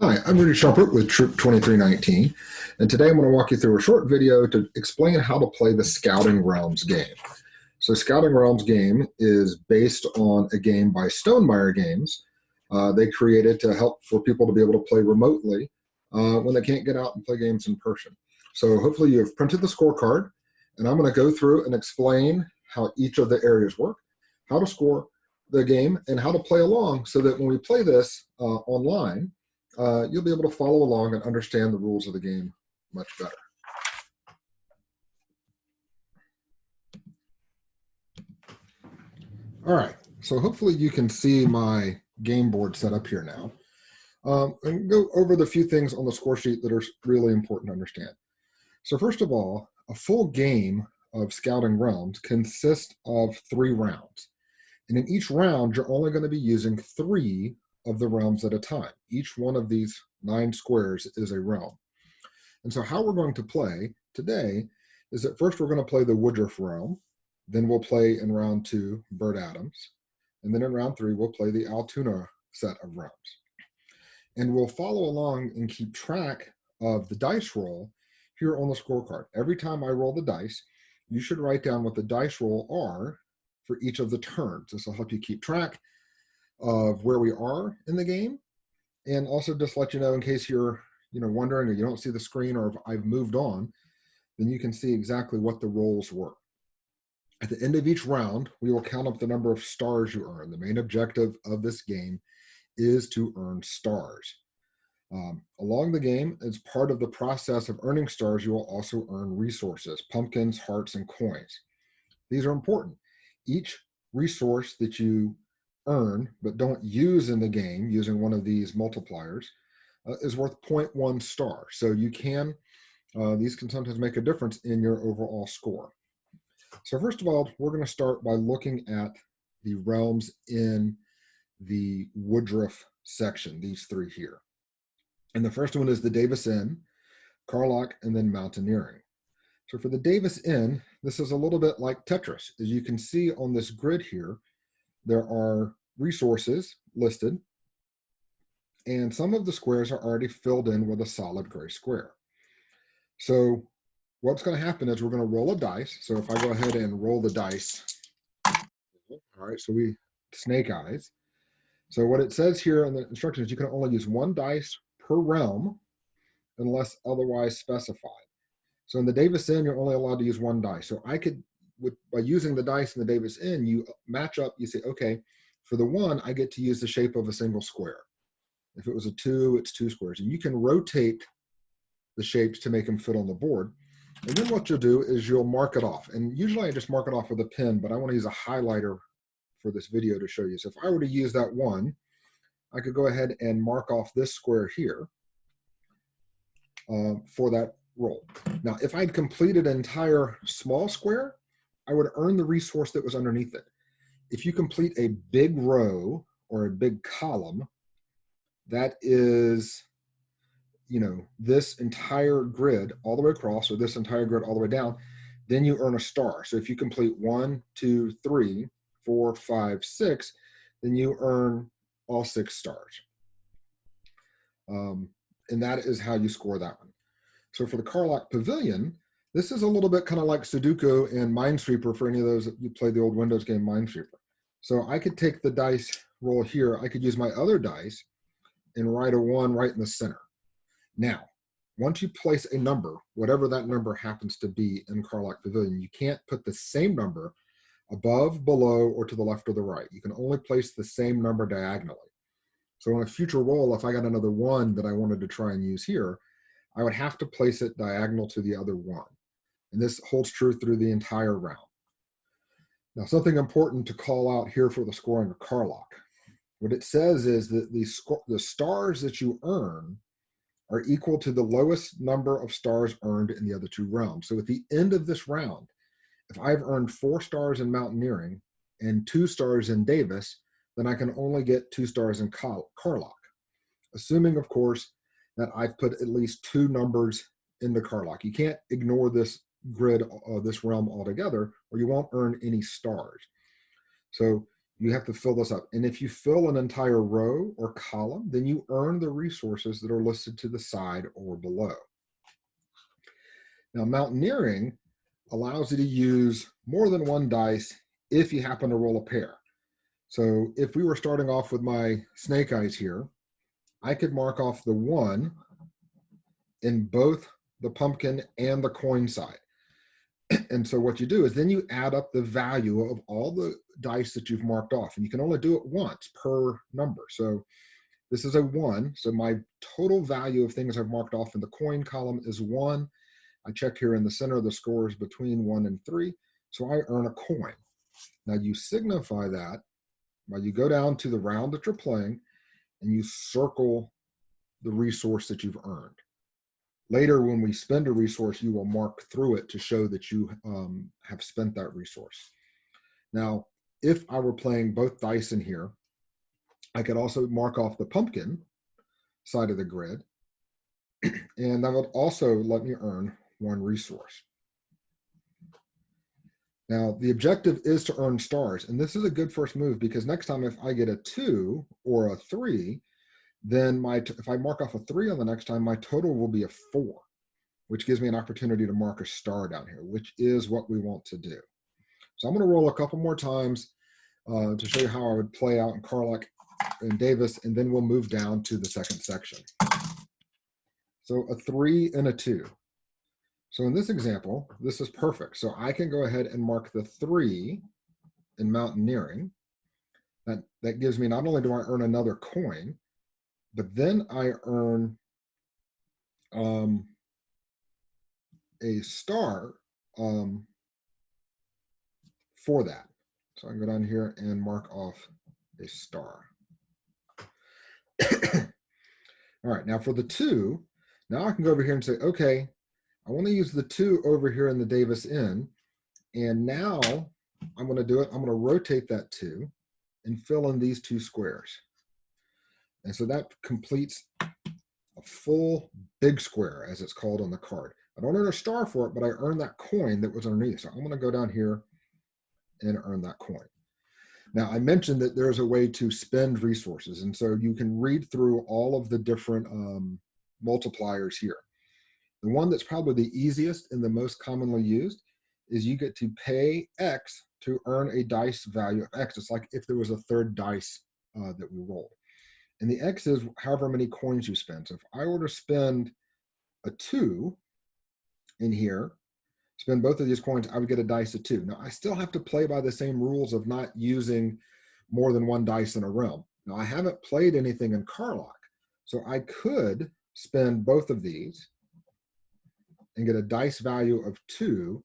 Hi, I'm Rudy Shumpert with Troop 2319, and today I'm going to walk you through a short video to explain how to play the Scouting Realms game. So Scouting Realms game is based on a game by Stonemaier Games. They created to help for people to be able to play remotely when they can't get out and play games in person. So hopefully you've printed the scorecard, and I'm going to go through and explain how each of the areas work, how to score the game, and how to play along so that when we play this online, you'll be able to follow along and understand the rules of the game much better. All right, so hopefully you can see my game board set up here now. And go over the few things on the score sheet that are really important to understand. So first of all, a full game of Scouting Realms consists of 3 rounds. And in each round, you're only going to be using 3 of the realms at a time. Each one of these 9 squares is a realm. And so how we're going to play today is that first we're going to play the Woodruff realm, then we'll play in round 2 Bird Adams, and then in round 3 we'll play the Altoona set of realms. And we'll follow along and keep track of the dice roll here on the scorecard. Every time I roll the dice, you should write down what the dice roll are for each of the turns. This will help you keep track of where we are in the game, and also just let you know in case you're wondering or you don't see the screen or if I've moved on, then you can see exactly what the rolls were. At the end of each round, we will count up the number of stars you earn. The main objective of this game is to earn stars. Along the game, as part of the process of earning stars, you will also earn resources, pumpkins, hearts, and coins. These are important. Each resource that you earn but don't use in the game using one of these multipliers is worth 0.1 star. So you can, these can sometimes make a difference in your overall score. So first of all, we're going to start by looking at the realms in the Woodruff section, these 3 here. And the first one is the Davis Inn, Carlock, and then Mountaineering. So for the Davis Inn, this is a little bit like Tetris. As you can see on this grid here, there are resources listed, and some of the squares are already filled in with a solid gray square. So what's going to happen is we're going to roll a dice. So if I go ahead and roll the dice, all right, so we snake eyes. So what it says here in the instructions, you can only use 1 dice per realm unless otherwise specified. So in the Davis Inn, you're only allowed to use 1 dice. So I could, by using the dice in the Davis Inn, you match up, you say, okay, for the 1, I get to use the shape of a single square. If it was a 2, it's 2 squares. And you can rotate the shapes to make them fit on the board. And then what you'll do is you'll mark it off. And usually I just mark it off with a pen, but I want to use a highlighter for this video to show you. So if I were to use that 1, I could go ahead and mark off this square here for that roll. Now, if I'd completed an entire small square, I would earn the resource that was underneath it. If you complete a big row or a big column, that is, this entire grid all the way across, or this entire grid all the way down, then you earn a star. So if you complete 1, 2, 3, 4, 5, 6, then you earn all 6 stars. And that is how you score that one. So for the Carlock Pavilion, this is a little bit kind of like Sudoku and Minesweeper for any of those that you play the old Windows game Minesweeper. So I could take the dice roll here. I could use my other dice and write a 1 right in the center. Now, once you place a number, whatever that number happens to be in Carlock Pavilion, you can't put the same number above, below, or to the left or the right. You can only place the same number diagonally. So in a future roll, if I got another 1 that I wanted to try and use here, I would have to place it diagonal to the other 1. And this holds true through the entire round. Now, something important to call out here for the scoring of Carlock. What it says is that the stars that you earn are equal to the lowest number of stars earned in the other 2 realms. So at the end of this round, if I've earned 4 stars in Mountaineering and 2 stars in Davis, then I can only get 2 stars in Carlock. Assuming, of course, that I've put at least 2 numbers into Carlock. You can't ignore this grid, this realm altogether, or you won't earn any stars. So You have to fill this up. And if you fill an entire row or column, then you earn the resources that are listed to the side or below. Now, mountaineering allows you to use more than one dice if you happen to roll a pair. So if we were starting off with my snake eyes here, I could mark off the 1 in both the pumpkin and the coin side. And so what you do is then you add up the value of all the dice that you've marked off, and you can only do it once per number. So this is a 1. So my total value of things I've marked off in the coin column is 1. I check here in the center of the scores between 1 and 3. So I earn a coin. Now you signify that by you go down to the round that you're playing and you circle the resource that you've earned. Later, when we spend a resource, you will mark through it to show that you have spent that resource. Now, if I were playing both dice in here, I could also mark off the pumpkin side of the grid, and that would also let me earn 1 resource. Now, the objective is to earn stars, and this is a good first move because next time if I get a 2 or a 3, then if I mark off a 3 on the next time, my total will be a 4, which gives me an opportunity to mark a star down here, which is what we want to do. So I'm going to roll a couple more times to show you how I would play out in Carlock and Davis, and then we'll move down to the second section. So a 3 and a 2. So in this example, this is perfect. So I can go ahead and mark the 3 in mountaineering. That gives me, not only do I earn another coin, but then I earn a star for that. So I can go down here and mark off a star. All right, now for the 2, now I can go over here and say, okay, I want to use the 2 over here in the Davis Inn, and now I'm going to do it. I'm going to rotate that 2 and fill in these 2 squares. And so that completes a full big square, as it's called on the card. I don't earn a star for it, but I earn that coin that was underneath. So I'm going to go down here and earn that coin. Now, I mentioned that there's a way to spend resources, and so you can read through all of the different multipliers here. The one that's probably the easiest and the most commonly used is you get to pay X to earn a dice value of X. It's like if there was a third dice that we rolled. And the X is however many coins you spend. So if I were to spend a 2 in here, spend both of these coins, I would get a dice of 2. Now, I still have to play by the same rules of not using more than 1 dice in a realm. Now, I haven't played anything in Carlock, so I could spend both of these and get a dice value of 2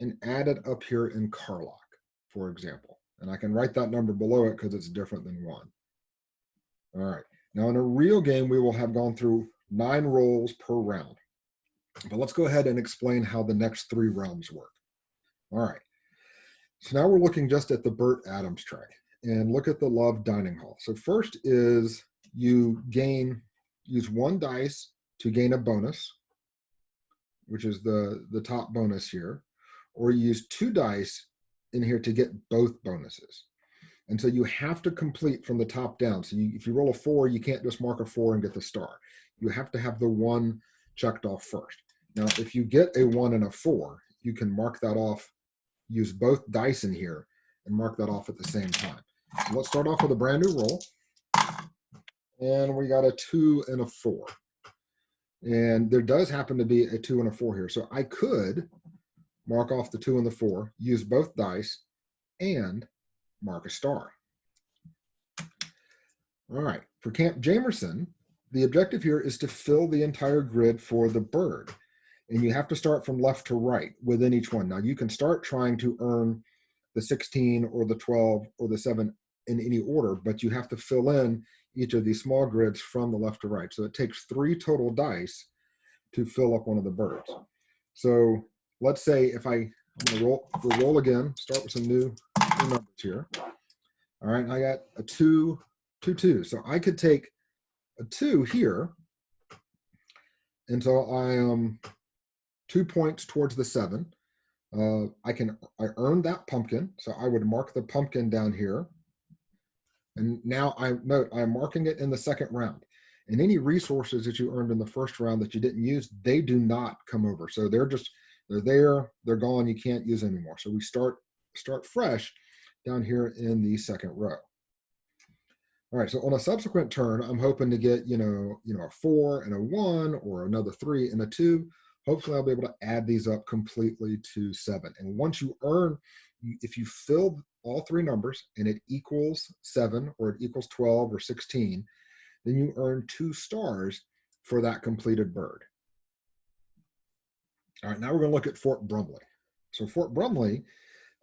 and add it up here in Carlock, for example. And I can write that number below it because it's different than 1. All right. Now, in a real game, we will have gone through 9 rolls per round. But let's go ahead and explain how the next 3 realms work. All right. So now we're looking just at the Burt Adams track and look at the Love Dining Hall. So first is you use 1 dice to gain a bonus, which is the top bonus here, or you use 2 dice in here to get both bonuses. And so you have to complete from the top down. So if you roll a 4, you can't just mark a 4 and get the star. You have to have the 1 checked off first. Now, if you get a 1 and a 4, you can mark that off, use both dice in here, and mark that off at the same time. So let's start off with a brand new roll. And we got a 2 and a 4. And there does happen to be a 2 and a 4 here. So I could mark off the 2 and the 4, use both dice, and mark a star. All right, for Camp Jamerson, the objective here is to fill the entire grid for the bird. And you have to start from left to right within each one. Now, you can start trying to earn the 16 or the 12 or the 7 in any order, but you have to fill in each of these small grids from the left to right. So it takes 3 total dice to fill up one of the birds. So let's say if I'm going to roll again, start with some new numbers here. All right, I got a 2, 2, 2. So I could take a 2 here until I am 2 points towards the 7. I earned that pumpkin, so I would mark the pumpkin down here And now I note I'm marking it in the second round. And any resources that you earned in the first round that you didn't use, they do not come over. So they're there, they're gone, you can't use them anymore. So we start fresh down here in the second row. All right, so on a subsequent turn, I'm hoping to get, a 4 and a 1 or another 3 and a 2. Hopefully I'll be able to add these up completely to 7. And once you earn, if you fill all three numbers and it equals 7 or it equals 12 or 16, then you earn 2 stars for that completed bird. All right, now we're going to look at Fort Brumley. So Fort Brumley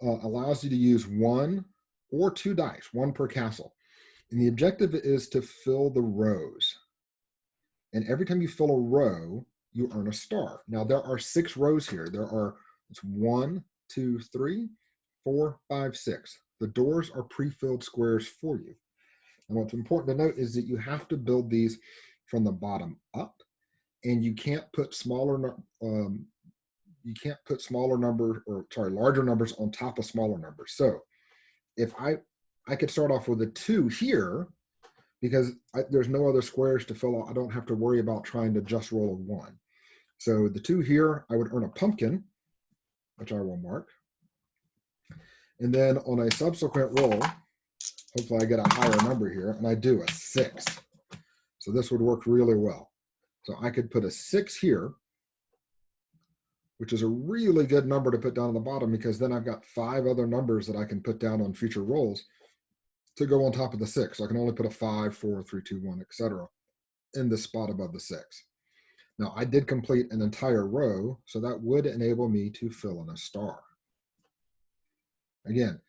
allows you to use 1 or 2 dice, 1 per castle. And the objective is to fill the rows. And every time you fill a row, you earn a star. Now there are 6 rows here. It's 1, 2, 3, 4, 5, 6. The doors are pre-filled squares for you. And what's important to note is that you have to build these from the bottom up, and you can't put larger numbers on top of smaller numbers. So if I could start off with a 2 here, because there's no other squares to fill out. I don't have to worry about trying to just roll a 1. So the 2 here, I would earn a pumpkin, which I will mark. And then on a subsequent roll, hopefully I get a higher number here, and I do a 6. So this would work really well. So I could put a 6 here, which is a really good number to put down on the bottom, because then I've got 5 other numbers that I can put down on future rolls to go on top of the 6. So I can only put a 5, 4, 3, 2, 1, etc. in the spot above the 6. Now I did complete an entire row, so that would enable me to fill in a star. Again,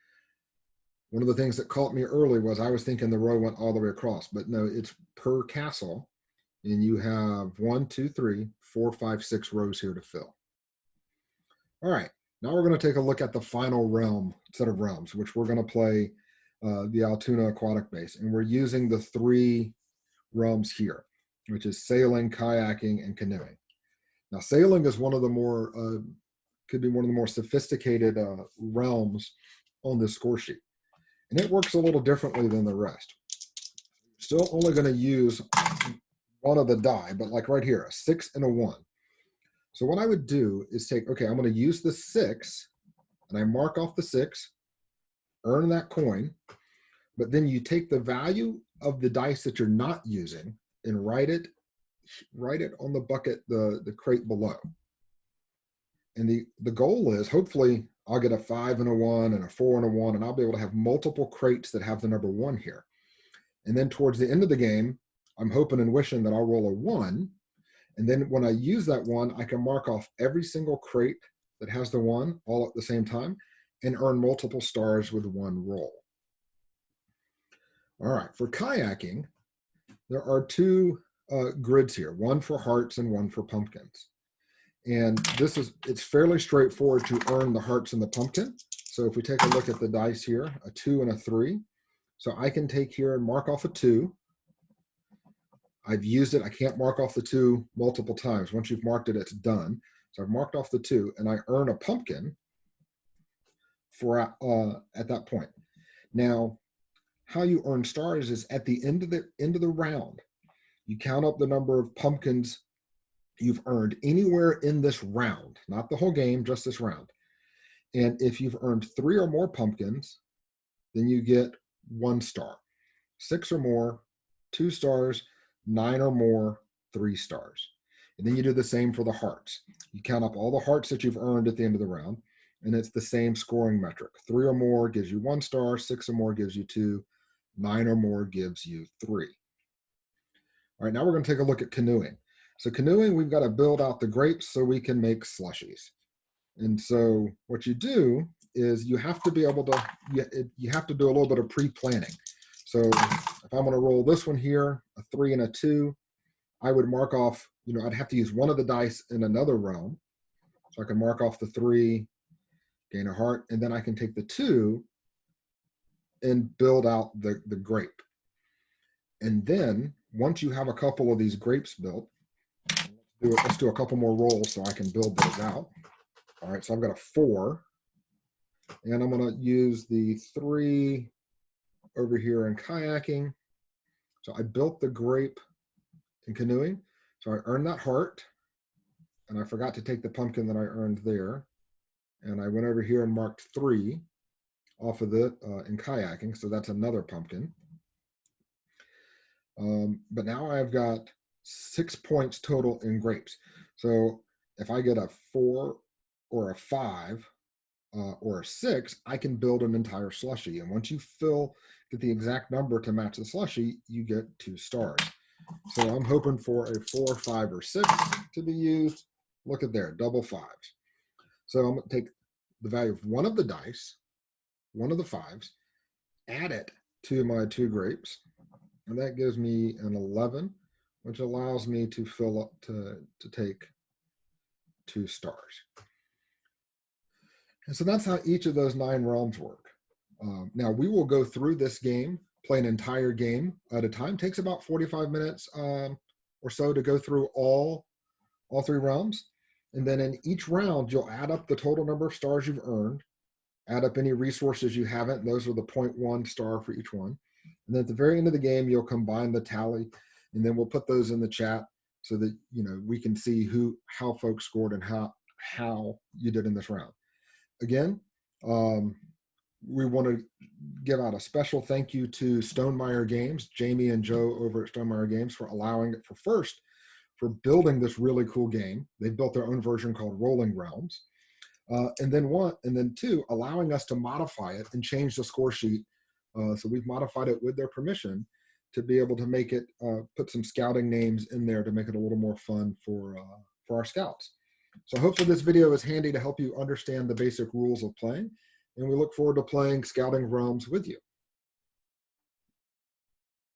one of the things that caught me early was I was thinking the row went all the way across, but no, it's per castle, and you have 1, 2, 3, 4, 5, 6 rows here to fill. All right, now we're going to take a look at the final set of realms, which we're going to play the Altoona aquatic base, and we're using the 3 realms here, which is sailing, kayaking, and canoeing. Now, sailing is could be one of the more sophisticated realms on this score sheet, and it works a little differently than the rest. Still only going to use one of the die, but like right here, a 6 and a 1. So what I would do is I'm going to use the 6, and I mark off the 6, earn that coin, but then you take the value of the dice that you're not using and write it on the bucket, the crate below. And the goal is, hopefully I'll get a 5 and a 1 and a 4 and a 1, and I'll be able to have multiple crates that have the number 1 here. And then towards the end of the game, I'm hoping and wishing that I'll roll a 1. And then when I use that 1, I can mark off every single crate that has the 1 all at the same time and earn multiple stars with 1 roll. All right, for kayaking, there are 2 grids here, 1 for hearts and 1 for pumpkins. And it's fairly straightforward to earn the hearts and the pumpkin. So if we take a look at the dice here, a 2 and a 3. So I can take here and mark off a 2. I've used it. I can't mark off the 2 multiple times. Once you've marked it, it's done. So I've marked off the 2, and I earn a pumpkin for at that point. Now, how you earn stars is at the end of the round. You count up the number of pumpkins you've earned anywhere in this round, not the whole game, just this round. And if you've earned 3 or more pumpkins, then you get 1 star. 6 or more, 2 stars. 9 or more, 3 stars. And then you do the same for the hearts. You count up all the hearts that you've earned at the end of the round, and it's the same scoring metric. 3 or more gives you 1 star, 6 or more gives you 2, 9 or more gives you 3. All right, now we're going to take a look at canoeing. So canoeing, we've got to build out the grapes so we can make slushies. And so what you do is you have to be able to, you have to do a little bit of pre-planning. So if I'm going to roll this one here, a 3 and a 2, I would mark off, I'd have to use one of the dice in another realm. So I can mark off the 3, gain a heart, and then I can take the 2 and build out the grape. And then once you have a couple of these grapes built, let's do a couple more rolls so I can build those out. All right, so I've got a 4, and I'm going to use the 3 over here in kayaking. So I built the grape in canoeing. So I earned that heart, and I forgot to take the pumpkin that I earned there. And I went over here and marked 3 off of the in kayaking. So that's another pumpkin. But now I've got 6 points total in grapes. So if I get a 4 or a 5 or a 6, I can build an entire slushy. And once you get the exact number to match the slushy, you get 2 stars. So I'm hoping for a 4, 5, or 6 to be used. Look at there, double 5s. So I'm going to take the value of one of the dice, one of the 5s, add it to my 2 grapes, and that gives me an 11, which allows me to fill up to take 2 stars. And so that's how each of those 9 realms work. Now we will go through this game, play an entire game at a time. It takes about 45 minutes or so to go through all 3 realms. And then in each round, you'll add up the total number of stars you've earned, add up any resources you haven't. And those are the 0.1 star for each one. And then at the very end of the game, you'll combine the tally, and then we'll put those in the chat so that we can see how folks scored and how you did in this round. Again, we want to give out a special thank you to Stonemaier Games, Jamie and Joe over at Stonemaier Games, for for building this really cool game. They built their own version called Rolling Realms. And then 2, allowing us to modify it and change the score sheet. So we've modified it with their permission to be able to make it, put some scouting names in there to make it a little more fun for our scouts. So hopefully this video is handy to help you understand the basic rules of playing, and we look forward to playing Scouting Realms with you.